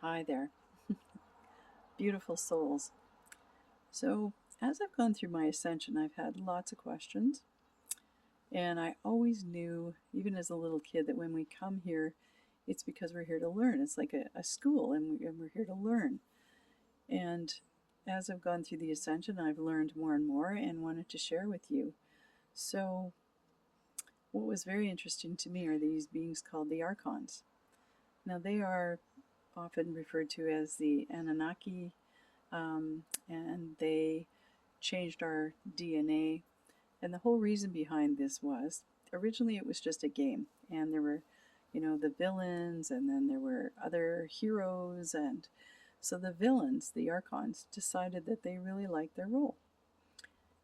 Hi there, beautiful souls. So, as I've gone through my ascension, I've had lots of questions, and I always knew, even as a little kid, that when we come here, it's because we're here to learn. It's like a school, and we're here to learn. And as I've gone through the ascension, I've learned more and more and wanted to share with you. So, what was very interesting to me are these beings called the Archons. Now, they are often referred to as the Anunnaki, and they changed our DNA. And the whole reason behind this was originally it was just a game, and there were, the villains, and then there were other heroes. And so the villains, the Archons, decided that they really liked their role.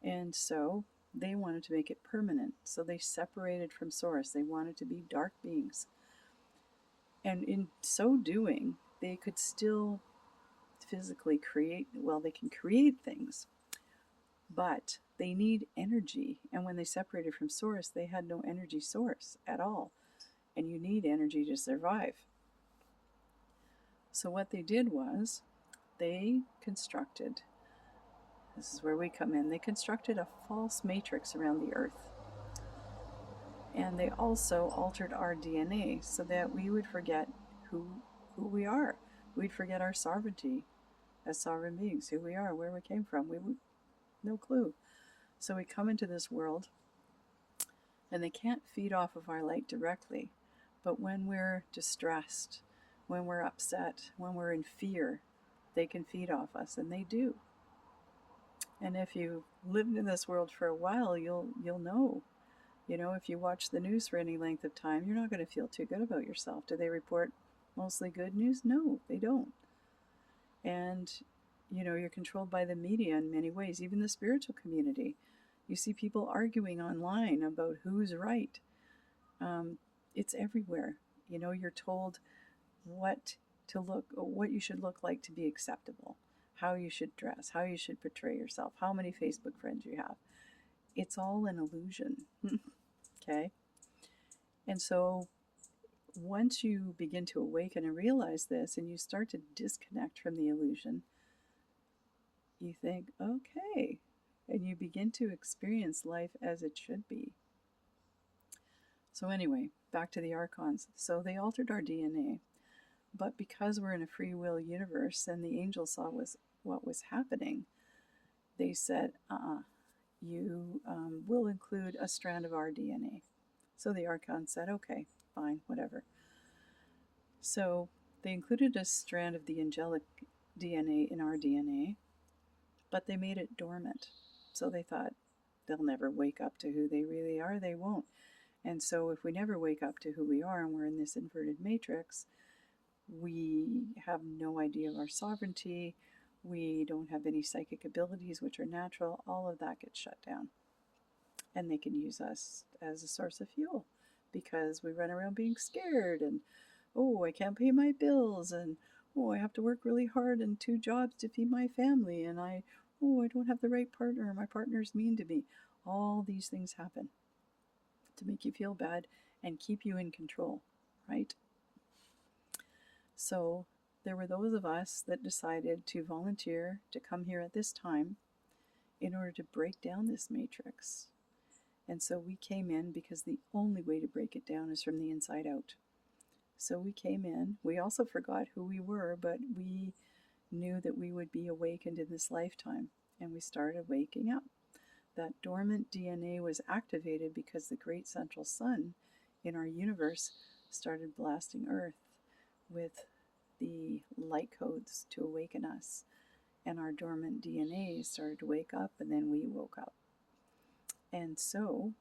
And so they wanted to make it permanent. So they separated from Source. They wanted to be dark beings. And in so doing, they could still physically create, well, they can create things, but they need energy. And when they separated from Source, they had no energy source at all. And you need energy to survive. So what they did was they constructed, this is where we come in, they constructed a false matrix around the earth. And they also altered our DNA so that we would forget who we are. We'd forget our sovereignty as sovereign beings, who we are, where we came from. We would no clue. So we come into this world, and they can't feed off of our light directly. But when we're distressed, when we're upset, when we're in fear, they can feed off us, and they do. And if you lived in this world for a while, you'll know. If you watch the news for any length of time, you're not going to feel too good about yourself. Do they report mostly good news? No, they don't. And, you're controlled by the media in many ways, even the spiritual community. You see people arguing online about who's right. It's everywhere. You're told what you should look like to be acceptable, how you should dress, how you should portray yourself, how many Facebook friends you have. It's all an illusion. Okay? And so once you begin to awaken and realize this, and you start to disconnect from the illusion, you think, okay, and you begin to experience life as it should be. So anyway, back to the Archons. So they altered our DNA, but because we're in a free will universe and the angels saw what was happening, they said, you will include a strand of our DNA. So the Archons said, okay, fine, whatever. So they included a strand of the angelic DNA in our DNA, but they made it dormant. So they thought, they'll never wake up to who they really are. They won't. And so if we never wake up to who we are and we're in this inverted matrix, we have no idea of our sovereignty. We don't have any psychic abilities, which are natural. All of that gets shut down. And they can use us as a source of fuel because we run around being scared and, oh, I can't pay my bills, and, oh, I have to work really hard and 2 jobs to feed my family, and I don't have the right partner, my partner's mean to me. All these things happen to make you feel bad and keep you in control, right? So there were those of us that decided to volunteer to come here at this time in order to break down this matrix. And so we came in because the only way to break it down is from the inside out. So we came in. We also forgot who we were, but we knew that we would be awakened in this lifetime, and we started waking up. That dormant DNA was activated because the great central sun in our universe started blasting Earth with the light codes to awaken us. And our dormant DNA started to wake up, and then we woke up. And so,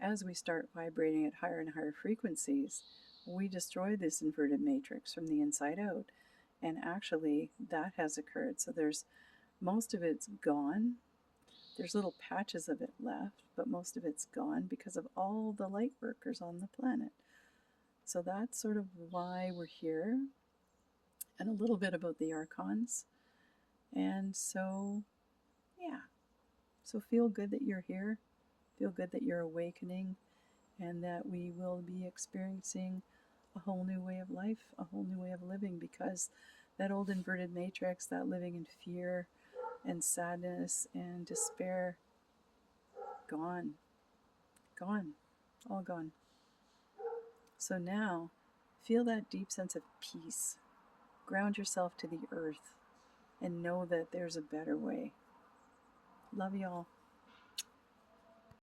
as we start vibrating at higher and higher frequencies, we destroy this inverted matrix from the inside out. And actually, that has occurred. So most of it's gone. There's little patches of it left, but most of it's gone because of all the light workers on the planet. So that's sort of why we're here, and a little bit about the Archons. And so, yeah. So feel good that you're here. Feel good that you're awakening, and that we will be experiencing a whole new way of life, a whole new way of living, because that old inverted matrix, that living in fear and sadness and despair, gone, gone, all gone. So now, feel that deep sense of peace. Ground yourself to the earth and know that there's a better way. Love y'all.